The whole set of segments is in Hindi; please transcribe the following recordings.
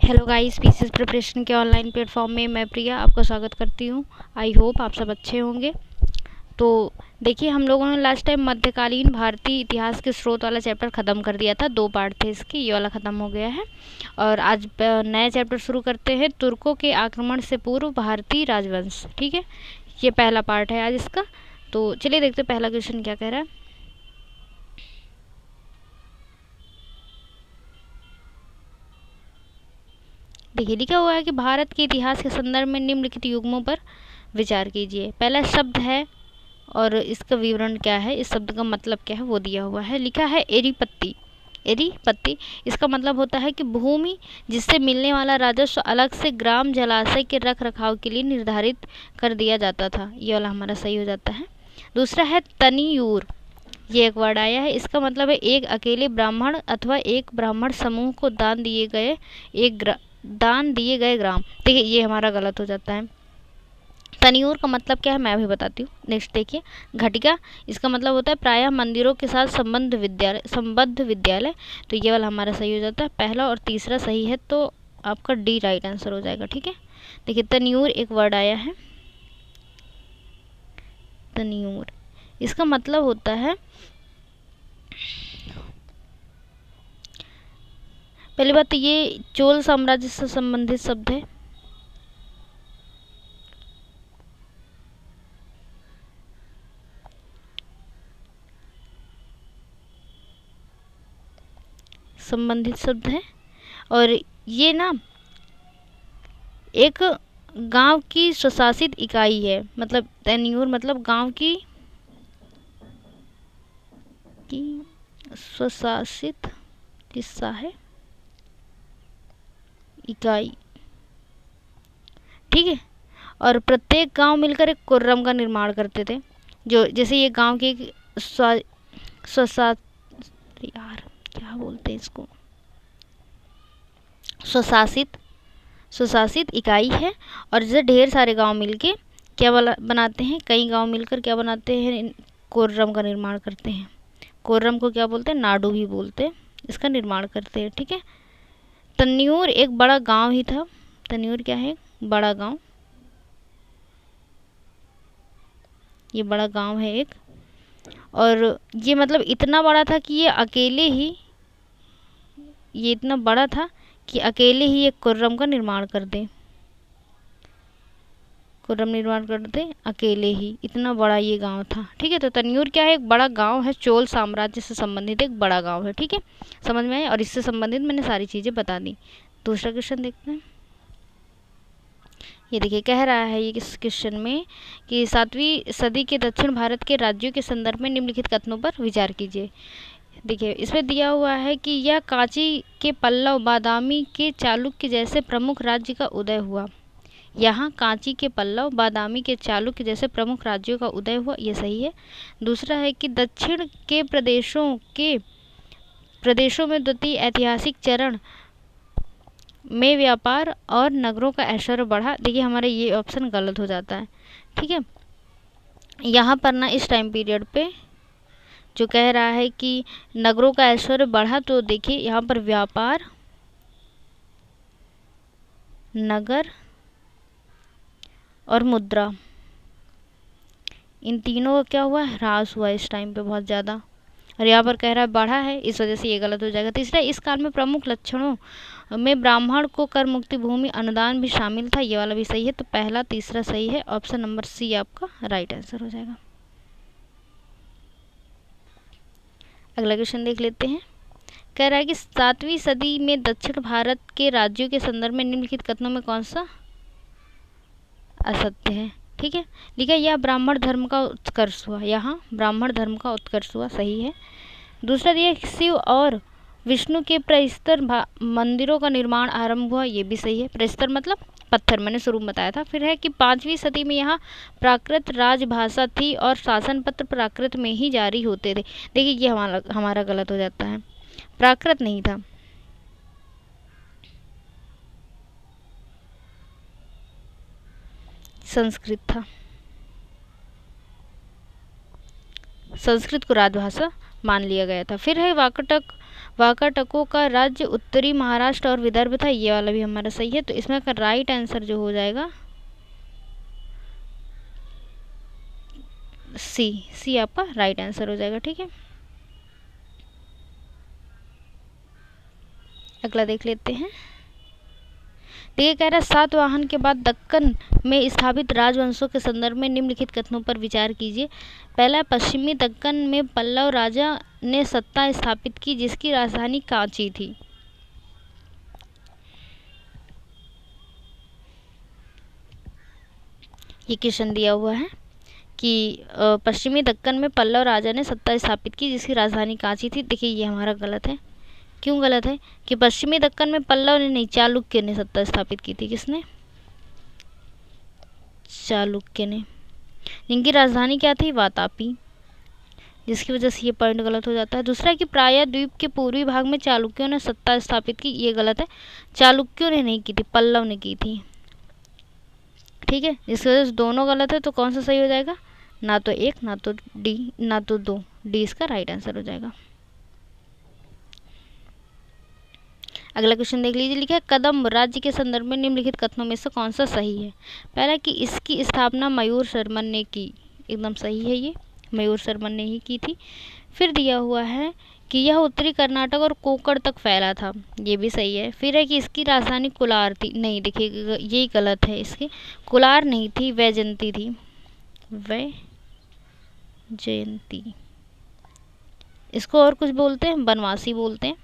हेलो गाइस, पीसीएस प्रिपरेशन के ऑनलाइन प्लेटफॉर्म में मैं प्रिया आपका स्वागत करती हूँ। आई होप आप सब अच्छे होंगे। तो देखिए, हम लोगों ने लास्ट टाइम मध्यकालीन भारतीय इतिहास के स्रोत वाला चैप्टर ख़त्म कर दिया था। 2 पार्ट थे इसके, ये वाला ख़त्म हो गया है। और आज नया चैप्टर शुरू करते हैं, तुर्कों के आक्रमण से पूर्व भारतीय राजवंश। ठीक है, ये पहला पार्ट है आज इसका। तो चलिए देखते हैं पहला क्वेश्चन क्या कह रहा है। देखिए, लिखा हुआ है कि भारत के इतिहास के संदर्भ में निम्नलिखित युग्मों पर विचार कीजिए। पहला शब्द है और इसका विवरण क्या है, इस शब्द का मतलब क्या है वो दिया हुआ है। लिखा है एरीपत्ती। एरीपत्ती, इसका मतलब होता है कि भूमि जिससे मिलने वाला राजस्व अलग से ग्राम जलाशय के रख रखाव के लिए निर्धारित कर दिया जाता था। ये वाला हमारा सही हो जाता है। दूसरा है तनियूर। ये एक वर्ड आया है, इसका मतलब है एक अकेले ब्राह्मण अथवा एक ब्राह्मण समूह को दान दिए गए ग्राम। देखिए, ये हमारा गलत हो जाता है। तनियूर का मतलब क्या है मैं अभी बताती हूँ। नेक्स्ट देखिए, घटिका, इसका मतलब होता है प्रायः मंदिरों के साथ संबद्ध विद्यालय। तो ये वाला हमारा सही हो जाता है। पहला और तीसरा सही है, तो आपका डी राइट आंसर हो जाएगा। ठीक है, देखिए तनियूर एक वर्ड आया है। तनियूर, इसका मतलब होता है, पहली बात तो ये चोल साम्राज्य से संबंधित शब्द है। संबंधित शब्द है और ये ना एक गांव की स्वशासित इकाई है। मतलब तैन्यूर मतलब गांव की स्वशासित हिस्सा है, इकाई। ठीक है, और प्रत्येक गांव मिलकर एक कुर्रम का निर्माण करते थे। जो जैसे ये गांव की एक स्वशा यार क्या बोलते हैं इसको, स्वशासित स्वशासित इकाई है। और जैसे ढेर सारे गांव मिलके क्या बनाते हैं, कई गांव मिलकर क्या बनाते हैं, कोर्रम का निर्माण करते हैं। कोर्रम को क्या बोलते हैं, नाडू भी बोलते हैं। इसका निर्माण करते हैं। ठीक है, तन्यूर एक बड़ा गांव ही था। तन्यूर क्या है, बड़ा गांव। ये बड़ा गांव है एक, और ये मतलब इतना बड़ा था कि ये इतना बड़ा था कि अकेले ही एक कुर्रम का निर्माण कर दे। कुर्रम निर्माण करते अकेले ही, इतना बड़ा ये गांव था। ठीक है, तो तन्यूर क्या है, एक बड़ा गांव है, चोल साम्राज्य से संबंधित एक बड़ा गांव है। ठीक है, समझ में आया। और इससे संबंधित मैंने सारी चीज़ें बता दी। दूसरा क्वेश्चन देखते हैं। ये देखिए, कह रहा है ये इस क्वेश्चन में कि 7वीं सदी के दक्षिण भारत के राज्यों के संदर्भ में निम्नलिखित कथनों पर विचार कीजिए। देखिए, इसमें दिया हुआ है कि यह कांची के पल्लव बादामी के चालुक्य जैसे प्रमुख राज्य का उदय हुआ। यहाँ कांची के पल्लव बादामी के चालुक्य जैसे प्रमुख राज्यों का उदय हुआ, ये सही है। दूसरा है कि दक्षिण के प्रदेशों में द्वितीय ऐतिहासिक चरण में व्यापार और नगरों का ऐश्वर्य बढ़ा। देखिए, हमारा ये ऑप्शन गलत हो जाता है। ठीक है, यहाँ पर ना इस टाइम पीरियड पे जो कह रहा है कि नगरों का ऐश्वर्य बढ़ा, तो देखिए यहाँ पर व्यापार, नगर और मुद्रा, इन तीनों का क्या हुआ, ह्रास हुआ इस टाइम पे बहुत ज़्यादा। और यहाँ पर कह रहा है बढ़ा है, इस वजह से ये गलत हो जाएगा। तीसरा, इस काल में प्रमुख लक्षणों में ब्राह्मण को कर मुक्ति भूमि अनुदान भी शामिल था। ये वाला भी सही है। तो पहला तीसरा सही है, ऑप्शन नंबर सी आपका राइट आंसर हो जाएगा। अगला क्वेश्चन देख लेते हैं। कह रहा है कि 7वीं सदी में दक्षिण भारत के राज्यों के संदर्भ में निम्नलिखित कथनों में कौन सा असत्य है। ठीक है, लिखा यह ब्राह्मण धर्म का उत्कर्ष हुआ। यहाँ ब्राह्मण धर्म का उत्कर्ष हुआ, सही है। दूसरा दिया शिव और विष्णु के प्रस्तर मंदिरों का निर्माण आरंभ हुआ, ये भी सही है। प्रस्तर मतलब पत्थर, मैंने शुरू में बताया था। फिर है कि 5वीं सदी में यहाँ प्राकृत राजभाषा थी और शासन पत्र प्राकृत में ही जारी होते थे। देखिए, ये हमारा गलत हो जाता है। प्राकृत नहीं था, संस्कृत था। संस्कृत को राजभाषा मान लिया गया था। फिर है वाकाटकों का राज्य उत्तरी महाराष्ट्र और विदर्भ था, ये वाला भी हमारा सही है। तो इसमें का राइट आंसर जो हो जाएगा सी आपका राइट आंसर हो जाएगा। ठीक है, अगला देख लेते हैं। देखिए कह रहा है सातवाहन के बाद दक्कन में स्थापित राजवंशों के संदर्भ में निम्नलिखित कथनों पर विचार कीजिए। पहला, पश्चिमी दक्कन में पल्लव राजा ने सत्ता स्थापित की जिसकी राजधानी कांची थी। ये क्वेश्चन दिया हुआ है कि पश्चिमी दक्कन में पल्लव राजा ने सत्ता स्थापित की जिसकी राजधानी कांची थी। देखिए ये हमारा गलत है। क्यों गलत है? कि पश्चिमी दक्कन में पल्लव ने नहीं, चालुक्य ने सत्ता स्थापित की थी। किसने? चालुक्य ने। जिनकी राजधानी क्या थी? वातापी, जिसकी वजह से ये पॉइंट गलत हो जाता है। दूसरा कि प्रायः द्वीप के पूर्वी भाग में चालुक्यों ने सत्ता स्थापित की, ये गलत है। चालुक्यों ने नहीं की थी, पल्लव ने की थी। ठीक है, जिसकी वजह से दोनों गलत है। तो कौन सा सही हो जाएगा? ना तो एक, ना तो डी, ना तो दो। डी इसका राइट आंसर हो जाएगा। अगला क्वेश्चन देख लीजिए। लिखा है कदम्ब राज्य के संदर्भ में निम्नलिखित कथनों में से कौन सा सही है? पहला कि इसकी स्थापना मयूर शर्मन ने की, एकदम सही है, ये मयूर शर्मन ने ही की थी। फिर दिया हुआ है कि यह उत्तरी कर्नाटक और कोंकण तक फैला था, ये भी सही है। फिर है कि इसकी राजधानी कोलार थी, नहीं देखिए यही गलत है। इसकी कोलार नहीं थी, वैजयंती थी, वैजयंती। इसको और कुछ बोलते हैं, बनवासी बोलते हैं,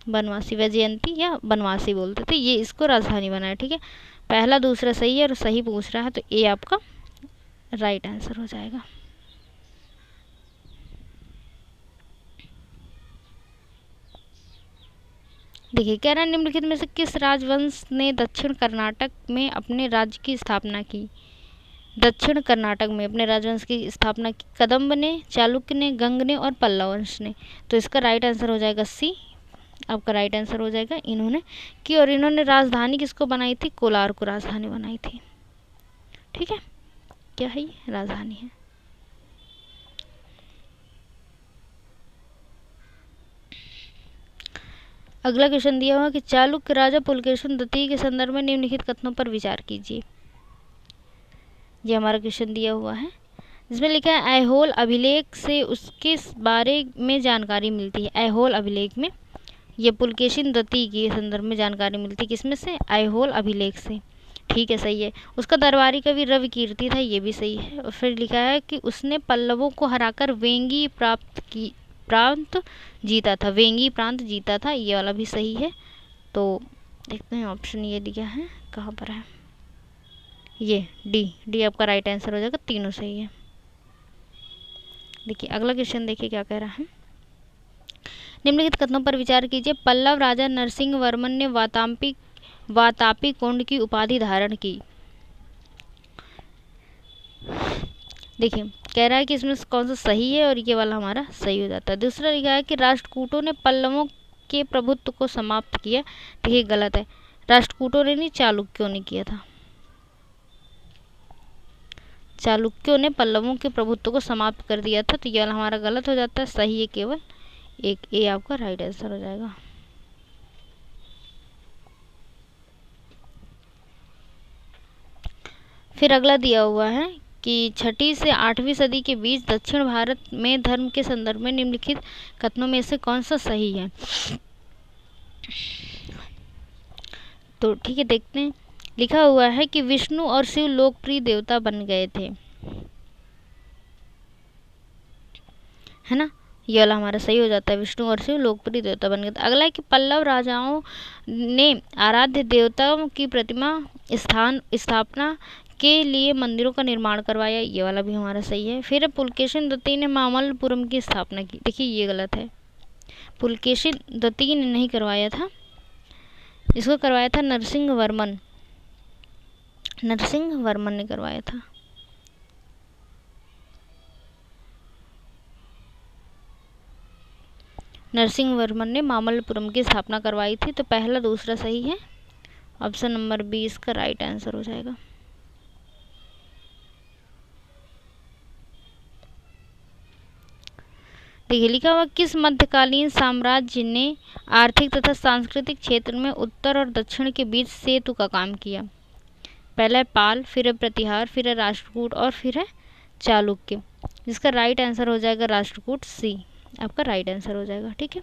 बनवासी, वैजयंती या बनवासी बोलते थे। ये इसको राजधानी बनाया। ठीक है, पहला दूसरा सही है और सही पूछ रहा है, तो ए आपका राइट आंसर हो जाएगा। देखिए कह रहा है निम्नलिखित में से किस राजवंश ने दक्षिण कर्नाटक में अपने राज्य की स्थापना की? दक्षिण कर्नाटक में अपने राजवंश की स्थापना की कदम्ब ने, चालुक्य ने, गंग ने और पल्लव वंश ने। तो इसका राइट आंसर हो जाएगा सी, आपका राइट आंसर हो जाएगा। इन्होंने की और इन्होंने राजधानी किसको बनाई थी? कोलार को राजधानी बनाई थी। ठीक है, क्या है ये? राजधानी है। अगला क्वेश्चन दिया हुआ कि चालुक्य राजा पुलकेशिन द्वितीय के संदर्भ में निम्नलिखित कथनों पर विचार कीजिए। ये हमारा क्वेश्चन दिया हुआ है, जिसमें लिखा है ऐहोल अभिलेख से उसके बारे में जानकारी मिलती है। ऐहोल अभिलेख में ये पुलकेशिन द्वितीय के संदर्भ में जानकारी मिलती है। किसमें से? ऐहोल अभिलेख से। ठीक है, सही है। उसका दरबारी कवि रवि कीर्ति था, ये भी सही है। और फिर लिखा है कि उसने पल्लवों को हराकर वेंगी प्रांत जीता था, वेंगी प्रांत जीता था, ये वाला भी सही है। तो देखते हैं ऑप्शन ये दिया है, कहाँ पर है? ये डी आपका राइट आंसर हो जाएगा। तीनों सही है। देखिए अगला क्वेश्चन देखिए क्या कह रहा है। निम्नलिखित कथनों पर विचार कीजिए। पल्लव राजा नरसिंह वर्मन ने वातापी कुंड की उपाधि धारण की। देखिए कह रहा है कि इसमें कौन सा सही है और ये वाला हमारा सही हो जाता है। दूसरा लिखा है कि राष्ट्रकूटों ने पल्लवों के प्रभुत्व को समाप्त किया। देखिए गलत है, राष्ट्रकूटों ने नहीं, चालुक्यों ने किया था। चालुक्यों ने पल्लवों के प्रभुत्व को समाप्त कर दिया था, तो ये वाला हमारा गलत हो जाता है। सही है केवल एक, ए आपका राइट आंसर हो जाएगा। फिर अगला दिया हुआ है कि 6वीं से 8वीं सदी के बीच दक्षिण भारत में धर्म के संदर्भ में निम्नलिखित कथनों में से कौन सा सही है? तो ठीक है, देखते हैं। लिखा हुआ है कि विष्णु और शिव लोकप्रिय देवता बन गए थे, है ना? ये वाला हमारा सही हो जाता है, विष्णु और शिव लोकप्रिय देवता बन गए थे। अगला है कि पल्लव राजाओं ने आराध्य देवताओं की प्रतिमा स्थापना के लिए मंदिरों का निर्माण करवाया, ये वाला भी हमारा सही है। फिर पुलकेशिन द्वितीय ने मामल्लपुरम की स्थापना की। देखिए ये गलत है, पुलकेशिन द्वितीय ने नहीं करवाया था, इसको करवाया था नरसिंह वर्मन ने करवाया था। नरसिंह वर्मन ने मामल्लपुरम की स्थापना करवाई थी। तो पहला दूसरा सही है, ऑप्शन नंबर बी इसका राइट आंसर हो जाएगा। देखिए लिखा हुआ, किस मध्यकालीन साम्राज्य ने आर्थिक तथा सांस्कृतिक क्षेत्र में उत्तर और दक्षिण के बीच सेतु का काम किया? पहला है पाल, फिर है प्रतिहार, फिर है राष्ट्रकूट और फिर है चालुक्य। जिसका राइट आंसर हो जाएगा राष्ट्रकूट, सी आपका राइट आंसर हो जाएगा। ठीक है,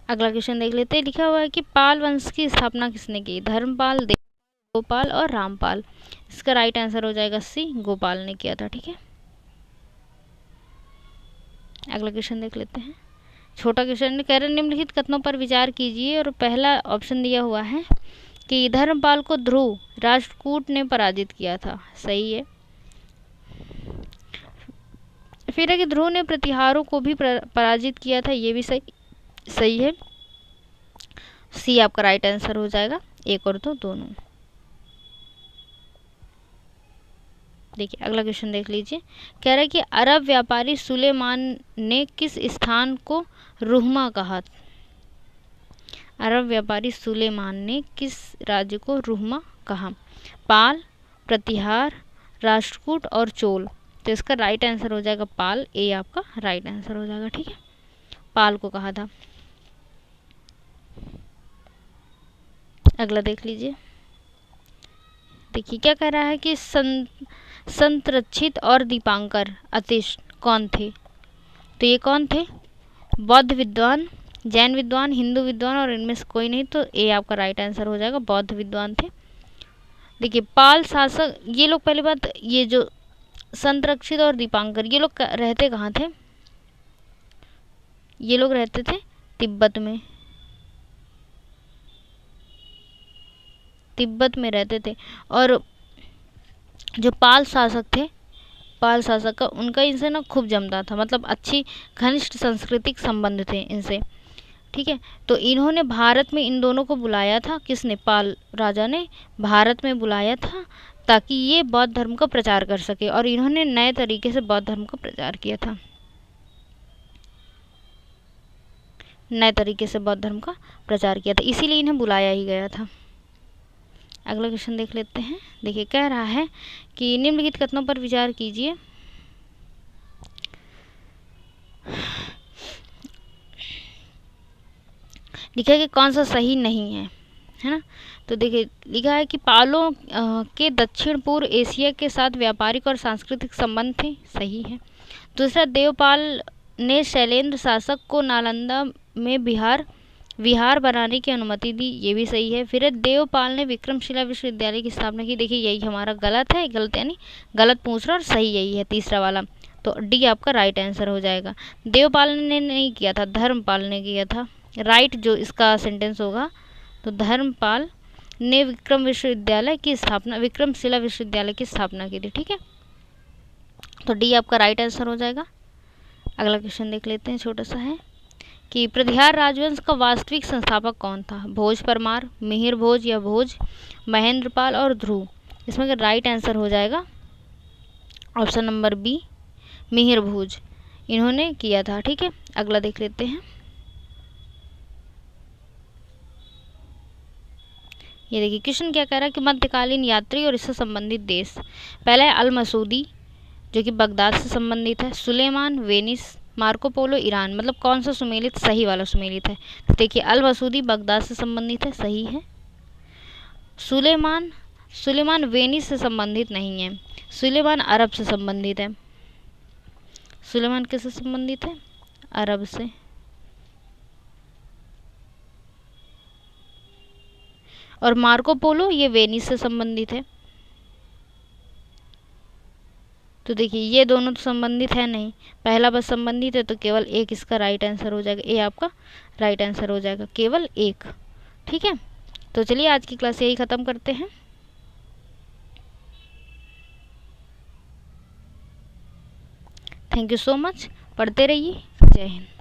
अगला क्वेश्चन देख लेते हैं। लिखा हुआ है कि पाल वंश की स्थापना किसने की? धर्मपाल, गोपाल और रामपाल। इसका राइट आंसर हो जाएगा सी, गोपाल ने किया था। ठीक है, अगला क्वेश्चन देख लेते हैं। छोटा क्वेश्चन कह रहे निम्नलिखित कथनों पर विचार कीजिए, और पहला ऑप्शन दिया हुआ है कि धर्मपाल को ध्रुव राष्ट्रकूट ने पराजित किया था, सही है। फिर है कि ध्रुव ने प्रतिहारों को भी पराजित किया था, ये भी सही है। सी आपका राइट आंसर हो जाएगा, एक और दो दोनों। देखिए अगला क्वेश्चन देख लीजिए। कह रहा है कि अरब व्यापारी सुलेमान ने किस स्थान को रुहमा कहा? अरब व्यापारी सुलेमान ने किस राज्य को रुहमा कहा? पाल, प्रतिहार, राष्ट्रकूट और चोल। तो इसका राइट आंसर हो जाएगा पाल, ए आपका राइट आंसर हो जाएगा। ठीक है, पाल को कहा था। अगला देख लीजिए। देखिए क्या कह रहा है कि संतरक्षित और दीपांकर अतिश कौन थे? तो ये कौन थे? बौद्ध विद्वान, जैन विद्वान, हिंदू विद्वान और इनमें से कोई नहीं। तो ए आपका राइट आंसर हो जाएगा, बौद्ध विद्वान थे। देखिए पाल शासक, ये लोग पहली बात, ये जो संतरक्षित और दीपांकर ये लोग रहते कहाँ थे? ये लोग रहते थे तिब्बत में, तिब्बत में रहते थे। और जो पाल शासक थे, पाल शासक का उनका इनसे ना खूब जमता था, मतलब अच्छी घनिष्ठ सांस्कृतिक संबंध थे इनसे। ठीक है, तो इन्होंने भारत में इन दोनों को बुलाया था। किसने? पाल राजा ने भारत में बुलाया था ताकि ये बौद्ध धर्म का प्रचार कर सके, और इन्होंने नए तरीके से बौद्ध धर्म का प्रचार किया था, नए तरीके से बौद्ध धर्म का प्रचार किया था, इसीलिए इन्हें बुलाया ही गया था। अगला क्वेश्चन देख लेते हैं। देखिए कह रहा है कि निम्नलिखित कथनों पर विचार कीजिए। लिखा है कि कौन सा सही नहीं है, है ना। तो देखिए लिखा है कि पालों के दक्षिण पूर्व एशिया के साथ व्यापारिक और सांस्कृतिक संबंध थे, सही है। दूसरा, देवपाल ने शैलेंद्र शासक को नालंदा में विहार बनाने की अनुमति दी, ये भी सही है। फिर देवपाल ने विक्रमशिला विश्वविद्यालय की स्थापना की। देखिए यही हमारा गलत है, गलत यानी गलत पूछ रहा और सही यही है तीसरा वाला। तो डी आपका राइट आंसर हो जाएगा। देवपाल ने नहीं किया था, धर्मपाल ने किया था। राइट जो इसका सेंटेंस होगा, तो धर्मपाल ने विक्रमशिला विश्वविद्यालय की स्थापना की थी। ठीक है, तो डी आपका राइट आंसर हो जाएगा। अगला क्वेश्चन देख लेते हैं, छोटा सा है कि प्रतिहार राजवंश का वास्तविक संस्थापक कौन था? भोज परमार, मिहिर भोज या भोज, महेंद्रपाल और ध्रुव। इसमें का राइट आंसर हो जाएगा ऑप्शन नंबर बी, मिहिर भोज, इन्होंने किया था। ठीक है, अगला देख लेते हैं। ये देखिए क्वेश्चन क्या कह रहा है कि मध्यकालीन यात्री और इससे संबंधित देश। पहला है अल मसूदी जो कि बगदाद से संबंधित है, Suleiman, Venice, Marco Polo, Iran. मतलब कौन सा सुमेलित सही वाला सुमेलित है? तो देखिए अल मसूदी बगदाद से संबंधित है, सही है। सुलेमान वेनिस से संबंधित नहीं है, सुलेमान अरब से संबंधित है। सुलेमान किससे संबंधित है? अरब से। और मार्को पोलो ये वेनिस से संबंधित है। तो देखिए ये दोनों तो संबंधित है नहीं, पहला बस संबंधित है, तो केवल एक इसका राइट आंसर हो जाएगा, ए आपका राइट आंसर हो जाएगा, केवल एक। ठीक है, तो चलिए आज की क्लास यही ख़त्म करते हैं। थैंक यू सो मच, पढ़ते रहिए। जय हिंद।